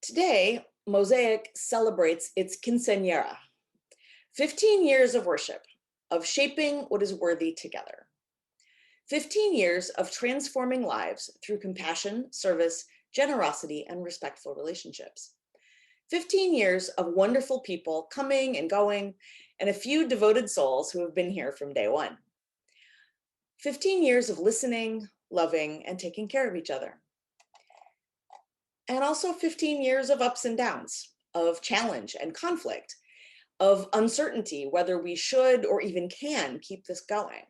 Today, Mosaic celebrates its quinceañera, 15 years of worship, of shaping what is worthy together. 15 years of transforming lives through compassion, service, generosity, and respectful relationships. 15 years of wonderful people coming and going, and a few devoted souls who have been here from day one. 15 years of listening, loving, and taking care of each other. And also 15 years of ups and downs, of challenge and conflict, of uncertainty, whether we should or even can keep this going,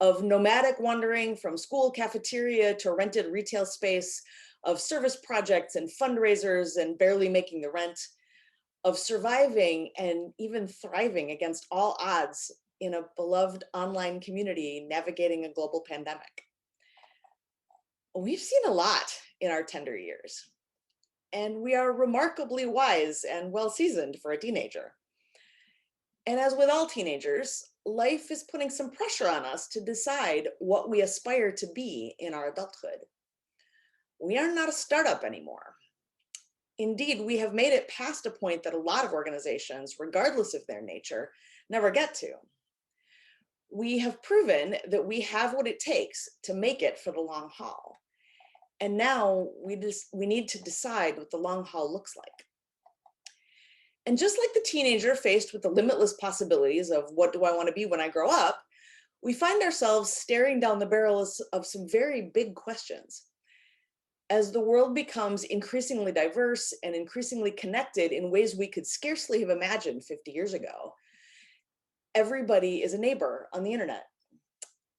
of nomadic wandering from school cafeteria to rented retail space, of service projects and fundraisers and barely making the rent, of surviving and even thriving against all odds in a beloved online community navigating a global pandemic. We've seen a lot in our tender years, and we are remarkably wise and well-seasoned for a teenager. And as with all teenagers, life is putting some pressure on us to decide what we aspire to be in our adulthood. We are not a startup anymore. Indeed, we have made it past a point that a lot of organizations, regardless of their nature, never get to. We have proven that we have what it takes to make it for the long haul. And now we need to decide what the long haul looks like. And just like the teenager faced with the limitless possibilities of what do I want to be when I grow up, we find ourselves staring down the barrels of some very big questions. As the world becomes increasingly diverse and increasingly connected in ways we could scarcely have imagined 50 years ago, everybody is a neighbor on the internet.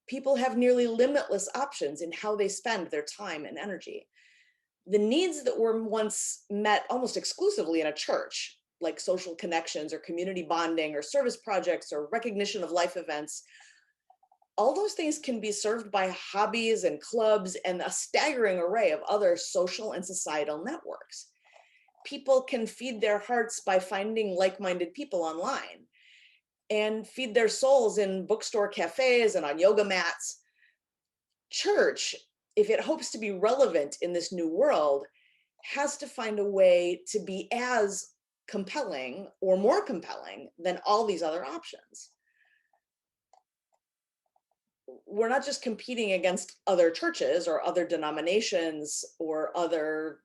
People have nearly limitless options in how they spend their time and energy. The needs that were once met almost exclusively in a church, like social connections or community bonding or service projects or recognition of life events, all those things can be served by hobbies and clubs and a staggering array of other social and societal networks. People can feed their hearts by finding like-minded people online and feed their souls in bookstore cafes and on yoga mats. Church, if it hopes to be relevant in this new world, has to find a way to be as compelling or more compelling than all these other options. We're not just competing against other churches or other denominations or other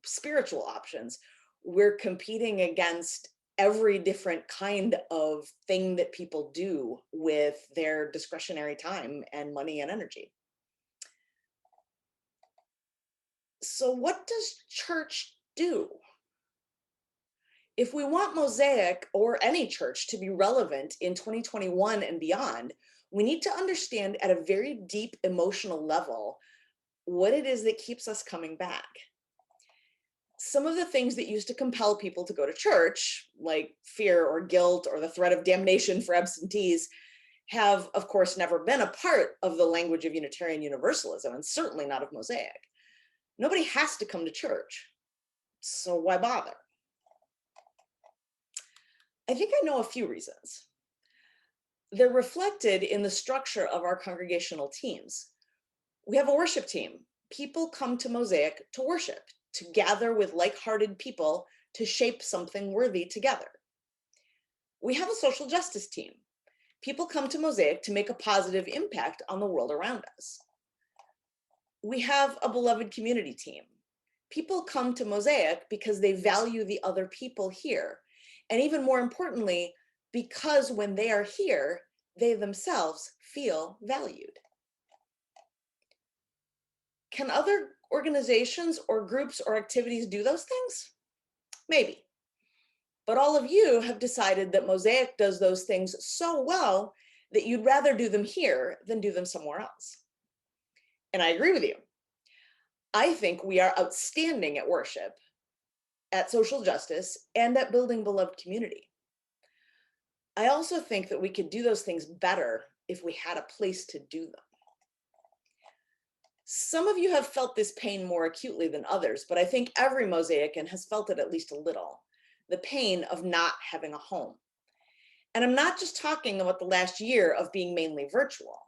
spiritual options. We're competing against every different kind of thing that people do with their discretionary time and money and energy. So what does church do? If we want Mosaic or any church to be relevant in 2021 and beyond, we need to understand at a very deep emotional level what it is that keeps us coming back. Some of the things that used to compel people to go to church, like fear or guilt or the threat of damnation for absentees, have, of course, never been a part of the language of Unitarian Universalism, and certainly not of Mosaic. Nobody has to come to church, so why bother? I think I know a few reasons. They're reflected in the structure of our congregational teams. We have a worship team. People come to Mosaic to worship, to gather with like-hearted people to shape something worthy together. We have a social justice team. People come to Mosaic to make a positive impact on the world around us. We have a beloved community team. People come to Mosaic because they value the other people here. And even more importantly, because when they are here, they themselves feel valued. Can other organizations or groups or activities do those things? Maybe. But all of you have decided that Mosaic does those things so well that you'd rather do them here than do them somewhere else. And I agree with you. I think we are outstanding at worship, at social justice, and at building beloved community. I also think that we could do those things better if we had a place to do them. Some of you have felt this pain more acutely than others, but I think every Mosaican has felt it at least a little, the pain of not having a home. And I'm not just talking about the last year of being mainly virtual.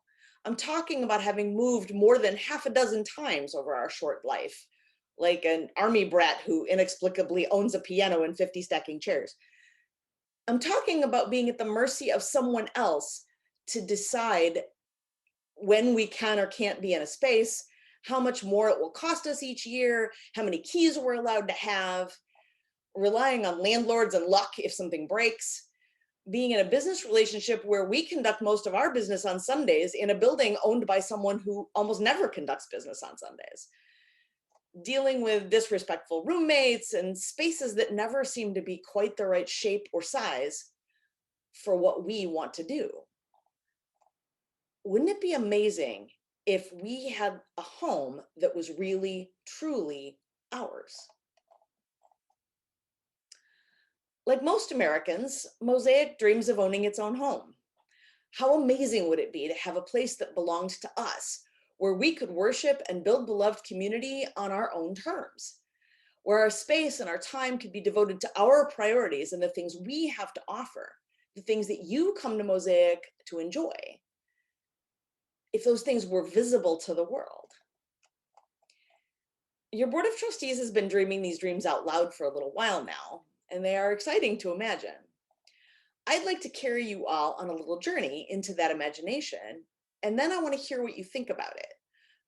I'm talking about having moved more than half a dozen times over our short life, like an army brat who inexplicably owns a piano and 50 stacking chairs. I'm talking about being at the mercy of someone else to decide when we can or can't be in a space, how much more it will cost us each year, how many keys we're allowed to have, relying on landlords and luck if something breaks, being in a business relationship where we conduct most of our business on Sundays in a building owned by someone who almost never conducts business on Sundays, dealing with disrespectful roommates and spaces that never seem to be quite the right shape or size for what we want to do. Wouldn't it be amazing if we had a home that was really, truly ours? Like most Americans, Mosaic dreams of owning its own home. How amazing would it be to have a place that belonged to us, where we could worship and build beloved community on our own terms, where our space and our time could be devoted to our priorities and the things we have to offer, the things that you come to Mosaic to enjoy, if those things were visible to the world. Your board of trustees has been dreaming these dreams out loud for a little while now, and they are exciting to imagine. I'd like to carry you all on a little journey into that imagination, and then I want to hear what you think about it.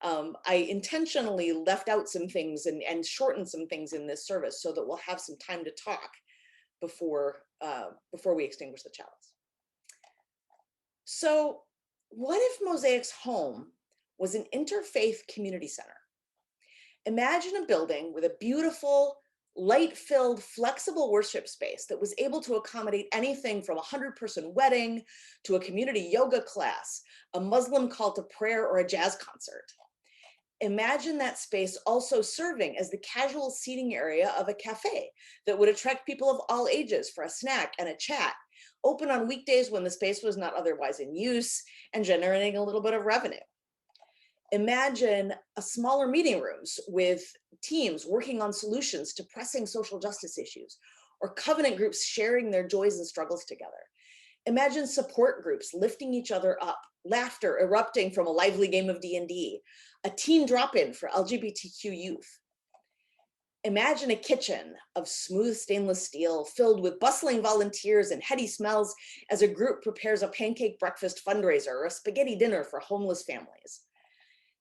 I intentionally left out some things and shortened some things in this service so that we'll have some time to talk before we extinguish the chalice. So what if Mosaic's home was an interfaith community center? Imagine a building with a beautiful, light-filled, flexible worship space that was able to accommodate anything from a 100-person wedding to a community yoga class, a Muslim call to prayer, or a jazz concert. Imagine that space also serving as the casual seating area of a cafe that would attract people of all ages for a snack and a chat, open on weekdays when the space was not otherwise in use, and generating a little bit of revenue. Imagine a smaller meeting rooms with teams working on solutions to pressing social justice issues, or covenant groups sharing their joys and struggles together. Imagine support groups lifting each other up, laughter erupting from a lively game of D&D, a teen drop-in for LGBTQ youth. Imagine a kitchen of smooth stainless steel filled with bustling volunteers and heady smells as a group prepares a pancake breakfast fundraiser or a spaghetti dinner for homeless families.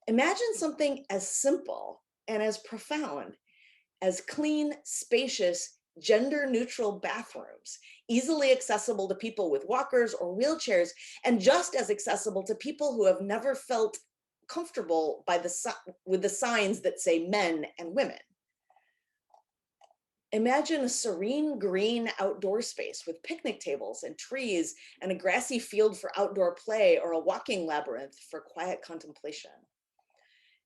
Imagine something as simple and as profound as clean, spacious, gender-neutral bathrooms, easily accessible to people with walkers or wheelchairs, and just as accessible to people who have never felt comfortable with the signs that say men and women. Imagine a serene green outdoor space with picnic tables and trees and a grassy field for outdoor play, or a walking labyrinth for quiet contemplation.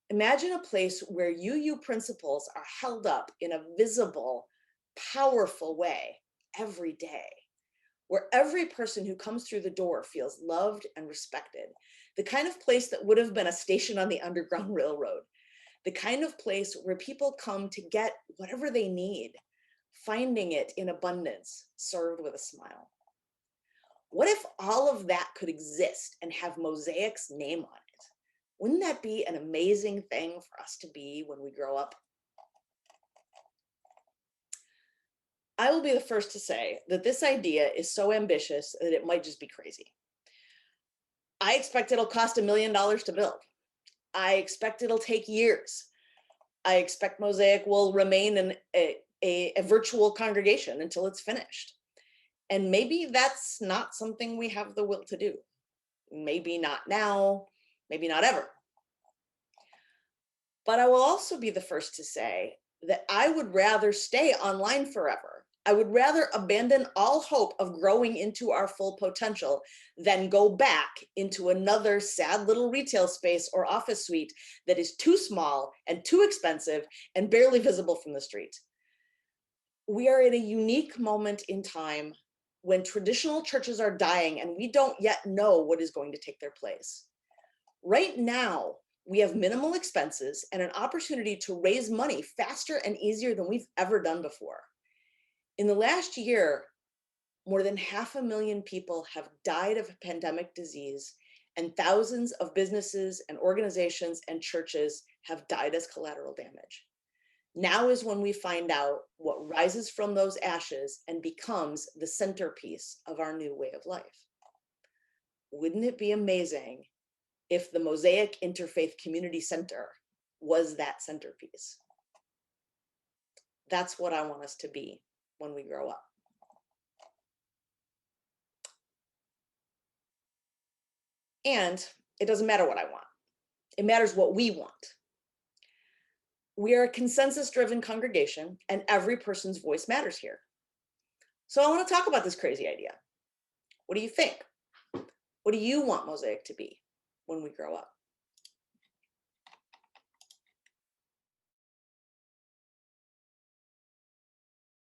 Imagine a place where UU principles are held up in a visible, powerful way every day, where every person who comes through the door feels loved and respected, the kind of place that would have been a station on the Underground Railroad, the kind of place where people come to get whatever they need, finding it in abundance, served with a smile. What if all of that could exist and have Mosaic's name on it? Wouldn't that be an amazing thing for us to be when we grow up? I will be the first to say that this idea is so ambitious that it might just be crazy. I expect it'll cost $1 million to build. I expect it'll take years. I expect Mosaic will remain a virtual congregation until it's finished. And maybe that's not something we have the will to do. Maybe not now, maybe not ever. But I will also be the first to say that I would rather stay online forever. I would rather abandon all hope of growing into our full potential than go back into another sad little retail space or office suite that is too small and too expensive and barely visible from the street. We are in a unique moment in time when traditional churches are dying and we don't yet know what is going to take their place. Right now, we have minimal expenses and an opportunity to raise money faster and easier than we've ever done before. In the last year, more than 500,000 people have died of a pandemic disease, and thousands of businesses and organizations and churches have died as collateral damage. Now is when we find out what rises from those ashes and becomes the centerpiece of our new way of life. Wouldn't it be amazing if the Mosaic Interfaith Community Center was that centerpiece? That's what I want us to be when we grow up. And it doesn't matter what I want. It matters what we want. We are a consensus-driven congregation, and every person's voice matters here. So I want to talk about this crazy idea. What do you think? What do you want Mosaic to be when we grow up?